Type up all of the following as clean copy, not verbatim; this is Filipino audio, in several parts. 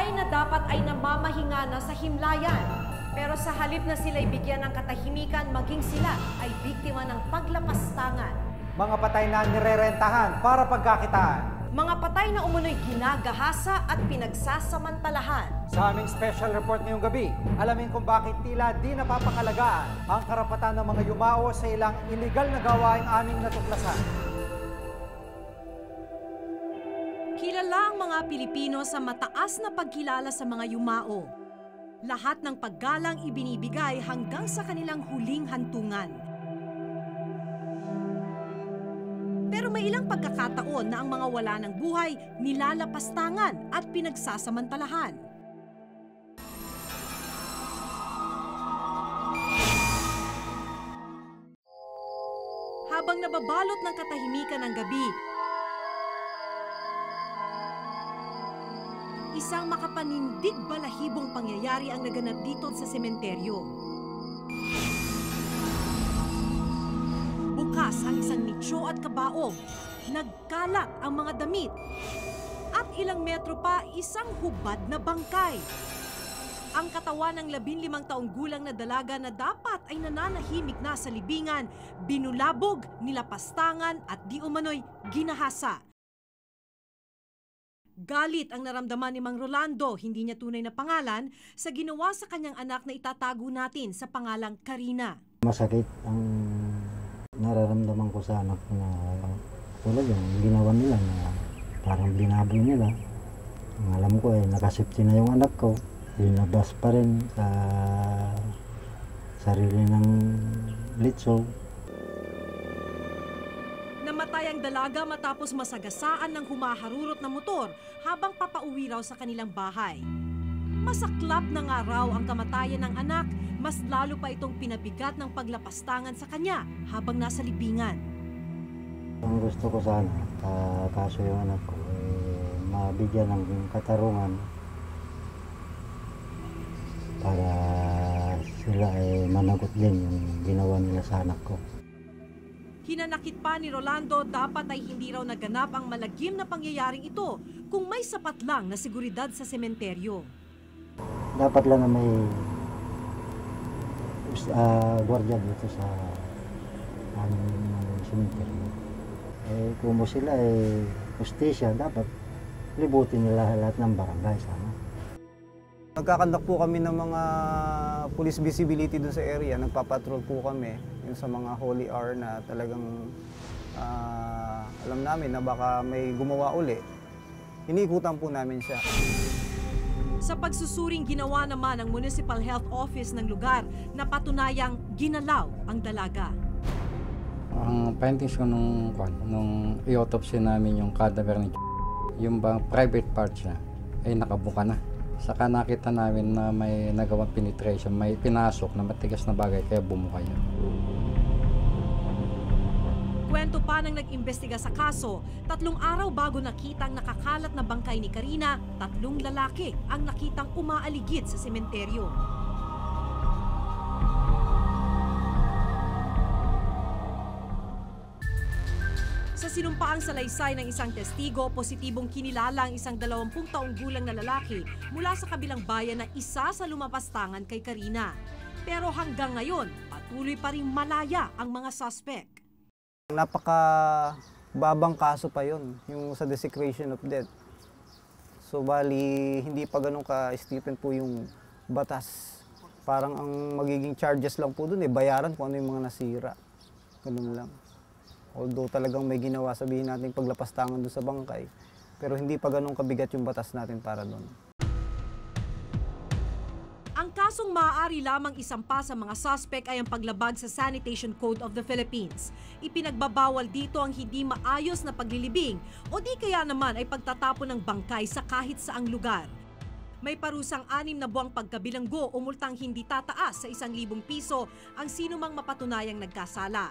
patay na dapat ay namamahinga na sa himlayan. Pero sa halip na sila'y bigyan ng katahimikan, maging sila ay biktima ng paglapastangan. Mga patay na nirerentahan para pagkakitaan. Mga patay na umunoy ginagahasa at pinagsasamantalahan. Sa aming special report ngayong gabi, alamin kung bakit tila di napapakalagaan ang karapatan ng mga yumao sa ilang illegal na gawaing aming natuklasan. Kilala ang mga Pilipino sa mataas na pagkilala sa mga yumao. Lahat ng paggalang ibinibigay hanggang sa kanilang huling hantungan. Pero may ilang pagkakataon na ang mga wala ng buhay nilalapastangan at pinagsasamantalahan. Habang nababalot ng katahimikan ng gabi, isang makapanindig balahibong pangyayari ang naganap dito sa sementeryo. Bukas ang isang nicho at kabaong, nagkalat ang mga damit, at ilang metro pa isang hubad na bangkay. Ang katawan ng 15 taong gulang na dalaga na dapat ay nananahimik na sa libingan, binulabog, nilapastangan at di umano'y ginahasa. Galit ang naramdaman ni Mang Rolando, hindi niya tunay na pangalan, sa ginawa sa kanyang anak na itatago natin sa pangalang Karina. Masakit ang nararamdaman ko sa anak na tulad yung ginawa nila na parang binabol nila. Ang alam ko nakasipti na yung anak ko, linabas pa rin sa sarili ng litso. Namatay ang dalaga matapos masagasaan ng humaharurot na motor habang papauwi raw sa kanilang bahay. Masaklap na nga raw ang kamatayan ng anak, mas lalo pa itong pinabigat ng paglapastangan sa kanya habang nasa libingan. Ang gusto ko sana, kaso yung anak ko, mabigyan ng katarungan para sila managot din yung ginawa nila sa anak ko. Hinanakit pa ni Rolando, dapat ay hindi raw naganap ang malagim na pangyayaring ito kung may sapat lang na seguridad sa sementeryo. Dapat lang na may gwardiya dito sa aming sementeryo. Kung sila justisya, dapat libutin nila lahat ng barangay sana. Nagkakandak po kami ng mga police visibility doon sa area. Nagpapatrol po kami yung sa mga holy hour na talagang alam namin na baka may gumawa uli. Iniikutan po namin siya. Sa pagsusuring ginawa naman ng Municipal Health Office ng lugar na patunayang ginalaw ang dalaga. Ang findings ko nung i-autopsy namin yung cadaver ni yung bang private parts niya ay nakabuka na. Saka nakita namin na may nagawang penetration, may pinasok na matigas na bagay kaya bumuka yun. Kwento pa ng nag-imbestiga sa kaso, 3 araw bago nakitang nakakalat na bangkay ni Karina, 3 lalaki ang nakitang umaaligid sa sementeryo. Sa sinumpaang salaysay ng isang testigo, positibong kinilala ang isang 20 taong gulang na lalaki mula sa kabilang bayan na isa sa lumapastangan kay Karina. Pero hanggang ngayon, patuloy pa rin malaya ang mga suspect. Napakababang kaso pa yon, yung sa desecration of death. So bali, hindi pa ganun ka-stipend po yung batas. Parang ang magiging charges lang po dun bayaran kung ano yung mga nasira. Ganun lang. Although talagang may ginawa, sabihin natin paglapastangan doon sa bangkay, pero hindi pa ganun kabigat yung batas natin para doon. Ang kasong maaari lamang isampa sa mga suspect ay ang paglabag sa Sanitation Code of the Philippines. Ipinagbabawal dito ang hindi maayos na paglilibing o di kaya naman ay pagtatapon ng bangkay sa kahit saang lugar. May parusang 6 na buwang pagkabilanggo o multang hindi tataas sa 1,000 piso ang sinumang mapatunayang nagkasala.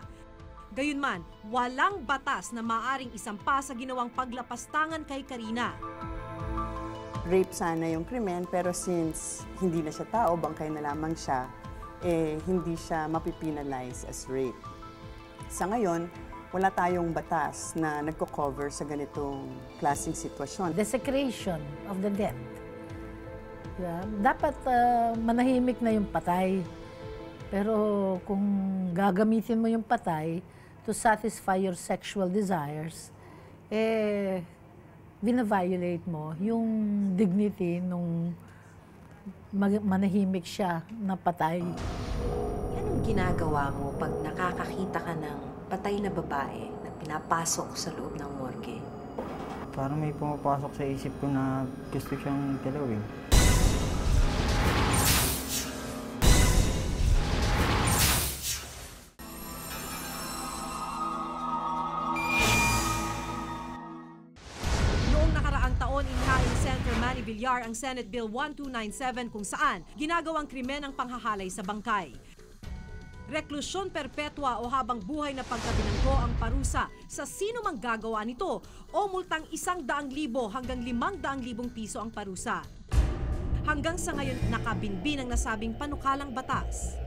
Gayunman, walang batas na maaaring isampa sa ginawang paglapastangan kay Karina. Rape sana yung krimen, pero since hindi na siya tao, bangkay na lamang siya, hindi siya mapipinalize as rape. Sa ngayon, wala tayong batas na nagko-cover sa ganitong klaseng sitwasyon. Desecration of the dead Diba? Dapat manahimik na yung patay. Pero kung gagamitin mo yung patay to satisfy your sexual desires, bina-violate mo yung dignity nung manahimik siya na patay. Anong ginagawa mo pag nakakakita ka ng patay na babae na pinapasok sa loob ng morgue? Parang may pumapasok sa isip ko na gusto siyang galawin. Manny Villar ang Senate Bill 1297 kung saan ginagawang krimen ang panghahalay sa bangkay. Reklusyon perpetua o habang buhay na pagkabinanggo ang parusa sa sino mang gagawa nito o multang 100,000 hanggang 500,000 piso ang parusa. Hanggang sa ngayon nakabinbin ang nasabing panukalang batas.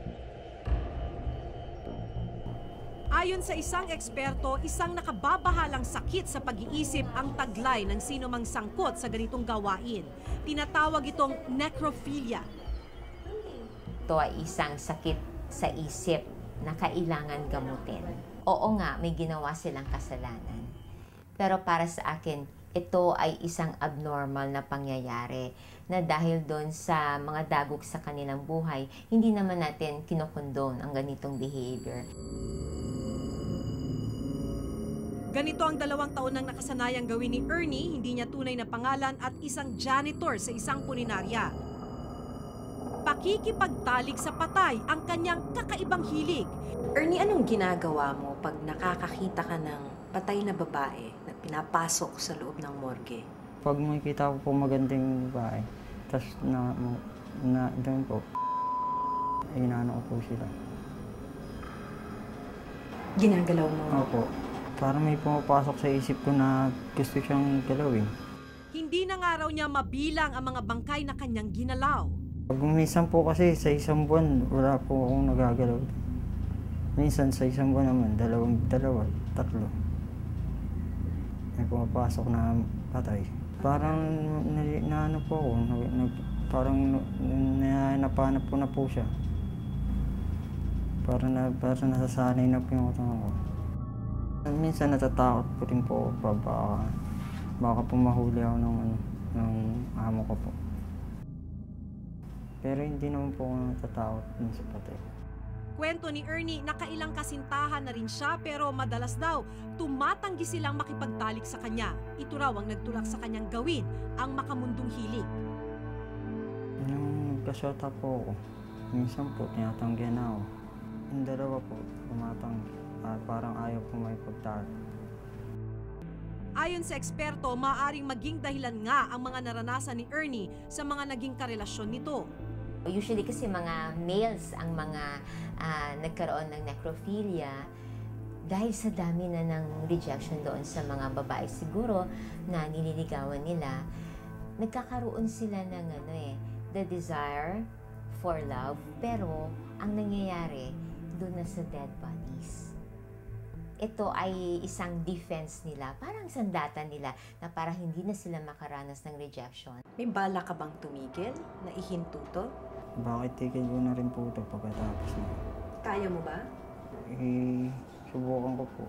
Ayon sa isang eksperto, isang nakababahalang sakit sa pag-iisip ang taglay ng sino mang sangkot sa ganitong gawain. Tinatawag itong necrophilia. Ito ay isang sakit sa isip na kailangan gamutin. Oo nga, may ginawa silang kasalanan. Pero para sa akin, ito ay isang abnormal na pangyayari na dahil doon sa mga dagok sa kanilang buhay, hindi naman natin kinokondone ang ganitong behavior. Ganito ang 2 taon nang nakasanayang gawin ni Ernie, hindi niya tunay na pangalan at isang janitor sa isang punerarya. Pakikipagtalik sa patay ang kanyang kakaibang hilig. Ernie, anong ginagawa mo pag nakakakita ka ng patay na babae na pinapasok sa loob ng morgue? Pag makikita ko po magandang babae, tapos na doon po, ay inaano ko po sila. Ginagalaw mo? Opo. Parang may pumapasok sa isip ko na gusto siyang galawin. Hindi na nga raw niya mabilang ang mga bangkay na kanyang ginalaw. Pag minsan po kasi sa isang buwan, wala po akong nagagalaw. Minsan sa isang buwan naman, dalawa, tatlo. May pumapasok na patay. Parang naano po ako, parang napanap ko na po siya. Parang nasasanay na po yung utang ko. Minsan natatakot po rin po baka po mahuli ako ng amo ko po. Pero hindi naman po ako natatakot sa patay. Kwento ni Ernie, nakailang kasintahan na rin siya pero madalas daw tumatanggi silang makipagtalik sa kanya. Ito raw ang nagtulak sa kanyang gawin ang makamundong hilig. Nung nagkasyota po ako, minsan po tinatanggihan na ako. Yung dalawa po, tumatanggi. Parang ayaw po may pagtalo. Ayon sa eksperto, maaaring maging dahilan nga ang mga naranasan ni Ernie sa mga naging karelasyon nito. Usually kasi mga males ang mga nagkaroon ng necrophilia dahil sa dami na ng rejection doon sa mga babae siguro na nililigawan nila. Nagkakaroon sila ng the desire for love, pero ang nangyayari doon na sa dead bodies. Ito ay isang defense nila, parang sandata nila na para hindi na sila makaranas ng rejection. May bala ka bang tumigil? Naihinto to? Bakit tigil ko na rin po ito pagkatapos na? Kaya mo ba? Subukan ko po.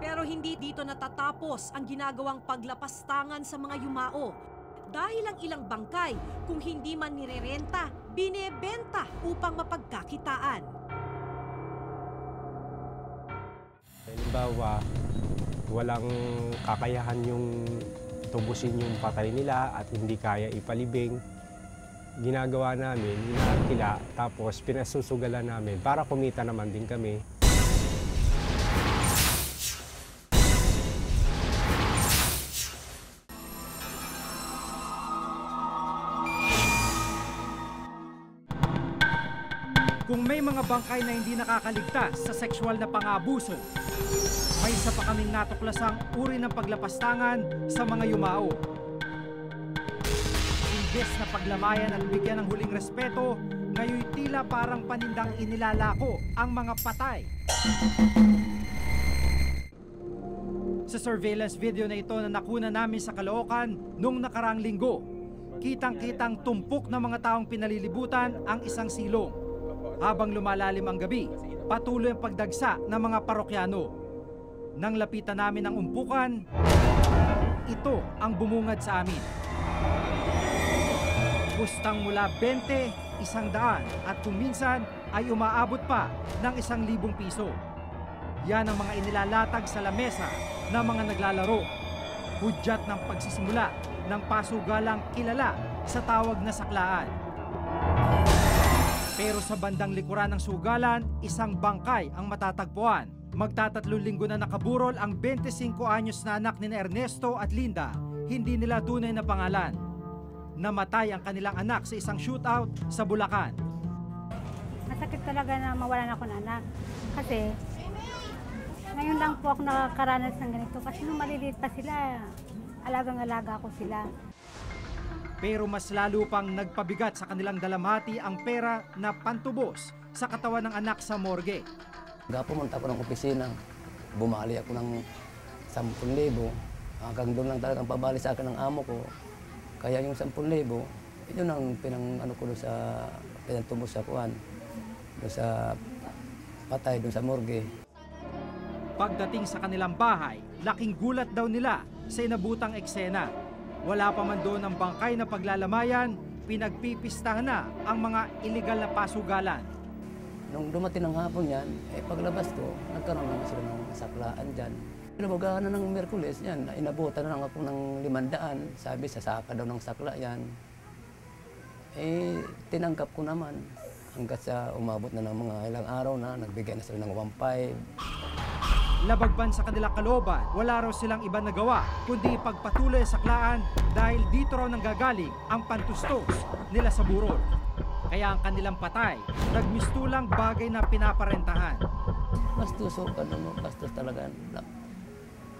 Pero hindi dito natatapos ang ginagawang paglapastangan sa mga yumao. Dahil ang ilang bangkay, kung hindi man nirerenta, binebenta upang mapagkakitaan. Halimbawa, walang kakayahan yung tubusin yung patay nila at hindi kaya ipalibing. Ginagawa namin, inakila, tapos pinasusugalan namin para kumita naman din kami. Kung may mga bangkay na hindi nakakaligtas sa sexual na pang-aabuso, may isa pa kaming natuklasang uri ng paglapastangan sa mga yumao. Imbes na paglamayan at bigyan ng huling respeto, ngayon tila parang panindang inilalako ang mga patay. Sa surveillance video na ito na nakuna namin sa Caloocan noong nakaraang linggo, kitang-kitang tumpok ng mga taong pinalilibutan ang isang silong. Habang lumalalim ang gabi, patuloy ang pagdagsa ng mga parokyano. Nang lapitan namin ang umpukan, ito ang bumungad sa amin. Bustang mula 20, 100 at kung minsan ay umaabot pa ng 1,000 piso. Yan ang mga inilalatag sa lamesa ng mga naglalaro. Hudyat ng pagsisimula ng pasugalang kilala sa tawag na saklaan. Pero sa bandang likuran ng sugalan, isang bangkay ang matatagpuan. Magtatatlong linggo na nakaburol ang 25 anyos na anak ni Ernesto at Linda. Hindi nila tunay na pangalan. Namatay ang kanilang anak sa isang shootout sa Bulacan. Masakit talaga na mawalan ako ng anak. Kasi ngayon lang po ako nakakaranas ng ganito. Kasi nung maliliit pa sila, alagang-alaga ko sila. Pero mas lalo pang nagpabigat sa kanilang dalamhati ang pera na pantubos sa katawan ng anak sa morgue. Pumunta ako ng opisina, bumali ako ng 10,000. Hanggang doon lang talagang pabali sa akin ng amo ko. Kaya yung 10,000, yun ang pinantubos sa kuwan, doon sa patay, doon sa morgue. Pagdating sa kanilang bahay, laking gulat daw nila sa inabutang eksena. Wala pa man doon ang bangkay na paglalamayan, pinagpipistahan na ang mga iligal na pasugalan. Nung dumating ng hapon yan, paglabas ko, nagkaroon naman sila ng saklaan dyan. Pinabugahan na ng Merkules yan, inabutan na lang ako ng 500. Sabi, sasaka daw ng sakla yan. Tinanggap ko naman. Hanggat sa umabot na ng mga ilang araw na, nagbigay na sila ng 1,500. Labagban sa kanilang kalooban, wala raw silang iba nagawa kundi pagpatuloy sa saklaan dahil dito raw nanggagaling ang pantustos nila sa burol. Kaya ang kanilang patay, nagmistulang bagay na pinaparentahan. Bastos talaga.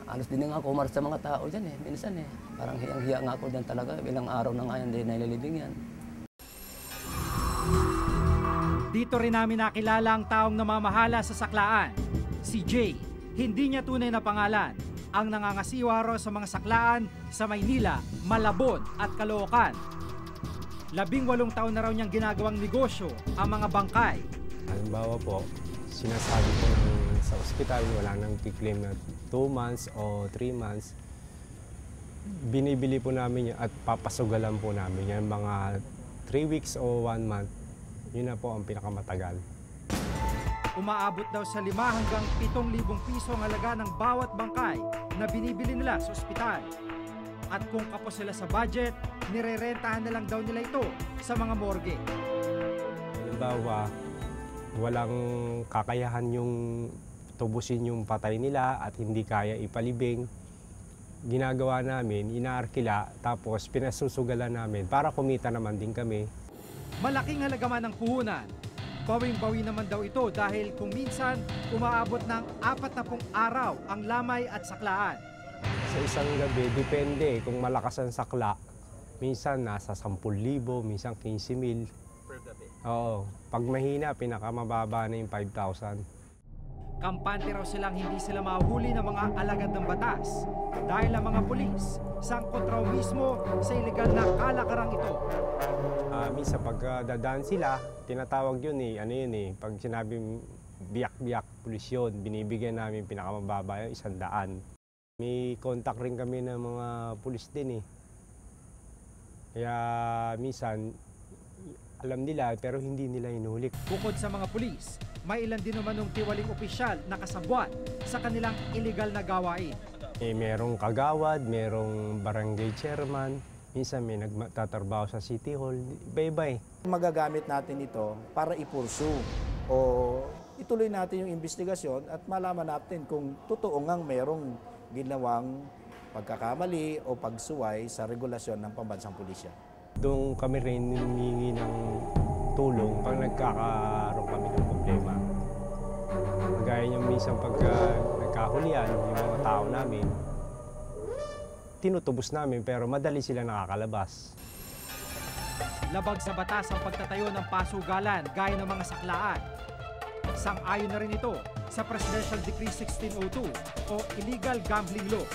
Alos din nga ako umar sa mga tao dyan minsan Parang hiyang-hiya nga ako dyan talaga. Ilang araw na nga yan, hindi nililibing yan. Dito rin namin nakilala ang taong namamahala sa saklaan, si Jay. Hindi niya tunay na pangalan. Ang nangangasiwa raw sa mga saklaan sa Maynila, Malabon at Caloocan. 18 taon na raw niyang ginagawang negosyo ang mga bangkay. Halimbawa po, sinasabi ko sa ospital, wala nang claim na 2 months o 3 months. Binibili po namin yun at papasugalan po namin yan mga 3 weeks o 1 month. Yun na po ang pinakamatagal. Umaabot daw sa 5 hanggang 7,000 piso ang halaga ng bawat bangkay na binibili nila sa ospital. At kung kapos sila sa budget, nirerentahan na lang daw nila ito sa mga morgue. Halimbawa, walang kakayahan yung tubusin yung patay nila at hindi kaya ipalibing. Ginagawa namin, inaarkila, tapos pinasusugalan namin para kumita naman din kami. Malaking halaga man ang puhunan. Bawing-bawi naman daw ito dahil kung minsan umaabot ng 40 araw ang lamay at saklaan. Sa isang gabi, depende kung malakas ang sakla. Minsan nasa 10,000, minsan 15,000. Per gabi? Oo. Pag mahina, pinakamababa na yung 5,000. Kampante raw silang hindi sila mahuhuli ng mga alagad ng batas dahil ang mga pulis sangkot raw mismo sa iligal na kalakarang ito. Minsan pag dadaan sila, tinatawag yun pag sinabing biyak-biyak pulis yun, binibigyan namin pinakamababa yung 100. May contact rin kami ng mga pulis din Kaya minsan, alam nila pero hindi nila inuhuli. Bukod sa mga pulis, may ilan din naman ng tiwaling opisyal na kasabwat sa kanilang iligal na gawain. Merong kagawad, merong barangay chairman, minsan may nagtatrabaho sa City Hall, iba-iba Magagamit natin ito para ipursu o ituloy natin yung investigasyon at malaman natin kung totoo ngang merong ginawang pagkakamali o pagsuway sa regulasyon ng pambansang pulisya. Doon kami rin humingi ng tulong pag nagkakaroon kami ng problema. Gaya yung minsan pag nagkahulian yung mga tao namin, tinutubos namin pero madali sila nakakalabas. Labag sa batas ang pagtatayo ng pasugalan gaya ng mga saklaan. Sang-ayon na rin ito sa Presidential Decree 1602 o Illegal Gambling Law.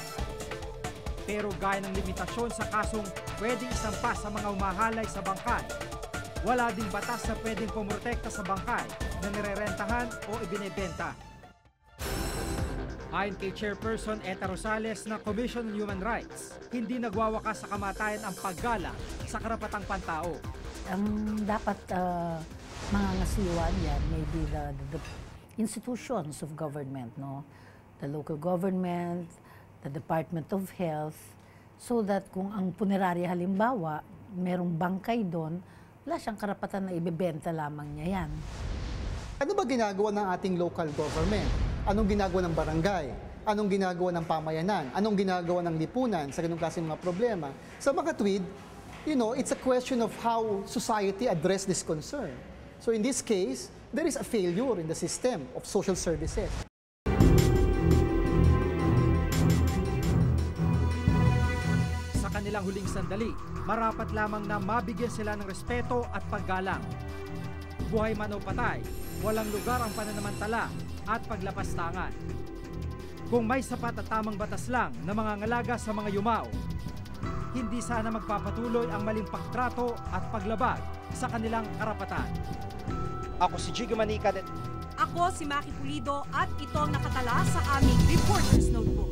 Pero gaya ng limitasyon sa kasong pwedeng isampa sa mga umahalay sa bangkay, wala ding batas na pwedeng pumrotekta sa bangkay na nirerentahan o ibinebenta. Ayon kay Chairperson Eta Rosales ng Commission on Human Rights, hindi nagwawakas sa kamatayan ang paggala sa karapatang pantao. Ang dapat mangangasiwa yan may be the institutions of government, no? The local government, the Department of Health, so that kung ang punerarya halimbawa, merong bangkay doon, wala siyang karapatan na ibebenta lamang niya yan. Ano ba ginagawa ng ating local government? Anong ginagawa ng barangay? Anong ginagawa ng pamayanan? Anong ginagawa ng lipunan sa ganung klaseng mga problema? Sa mga tweed, it's a question of how society address this concern. So in this case, there is a failure in the system of social services. Sa kanilang huling sandali, marapat lamang na mabigyan sila ng respeto at paggalang. Buhay man o patay, walang lugar ang pananamantala at paglapastangan. Kung may sapat at tamang batas lang na mangangalaga sa mga yumao, hindi sana magpapatuloy ang maling pagtrato at paglabag sa kanilang karapatan. Ako si Jigo Manica. Ako si Maki Pulido at ito ang nakatala sa aming Reporter's Notebook.